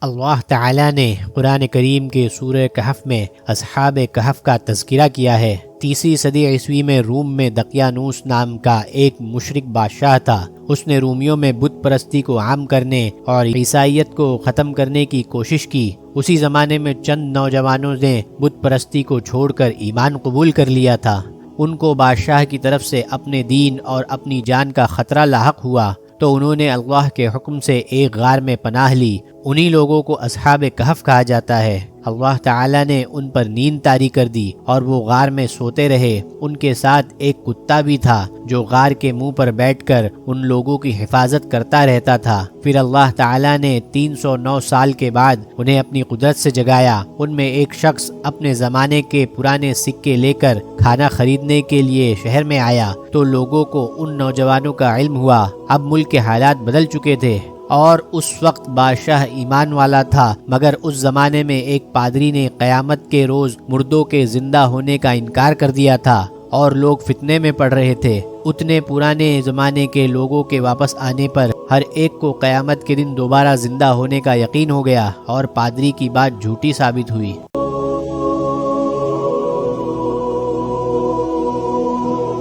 اللہ تعالیٰ نے قرآن کریم کے سورہ کہف میں اصحاب کہف کا تذکرہ کیا ہے۔ 3 صدی عیسوی میں روم میں دقیانوس نام کا ایک مشرک بادشاہ تھا۔ اس نے رومیوں میں بت پرستی کو عام کرنے اور عیسائیت کو ختم کرنے کی کوشش کی۔ اسی زمانے میں چند نوجوانوں نے بت پرستی کو چھوڑ کر ایمان قبول کر لیا تھا۔ ان کو بادشاہ کی طرف سے اپنے دین اور اپنی جان کا خطرہ لاحق ہوا تو انہوں نے اللہ کے حکم سے ایک غار میں پناہ لی۔ انہی لوگوں کو اصحاب کہف کہا جاتا ہے۔ اللہ تعالیٰ نے ان پر نیند طاری کر دی اور وہ غار میں سوتے رہے۔ ان کے ساتھ ایک کتا بھی تھا جو غار کے منہ پر بیٹھ کر ان لوگوں کی حفاظت کرتا رہتا تھا۔ پھر اللہ تعالیٰ نے 309 سال کے بعد انہیں اپنی قدرت سے جگایا۔ ان میں ایک شخص اپنے زمانے کے پرانے سکے لے کر کھانا خریدنے کے لیے شہر میں آیا تو لوگوں کو ان نوجوانوں کا علم ہوا۔ اب ملک کے حالات بدل چکے تھے اور اس وقت بادشاہ ایمان والا تھا، مگر اس زمانے میں ایک پادری نے قیامت کے روز مردوں کے زندہ ہونے کا انکار کر دیا تھا اور لوگ فتنے میں پڑ رہے تھے۔ اتنے پرانے زمانے کے لوگوں کے واپس آنے پر ہر ایک کو قیامت کے دن دوبارہ زندہ ہونے کا یقین ہو گیا اور پادری کی بات جھوٹی ثابت ہوئی۔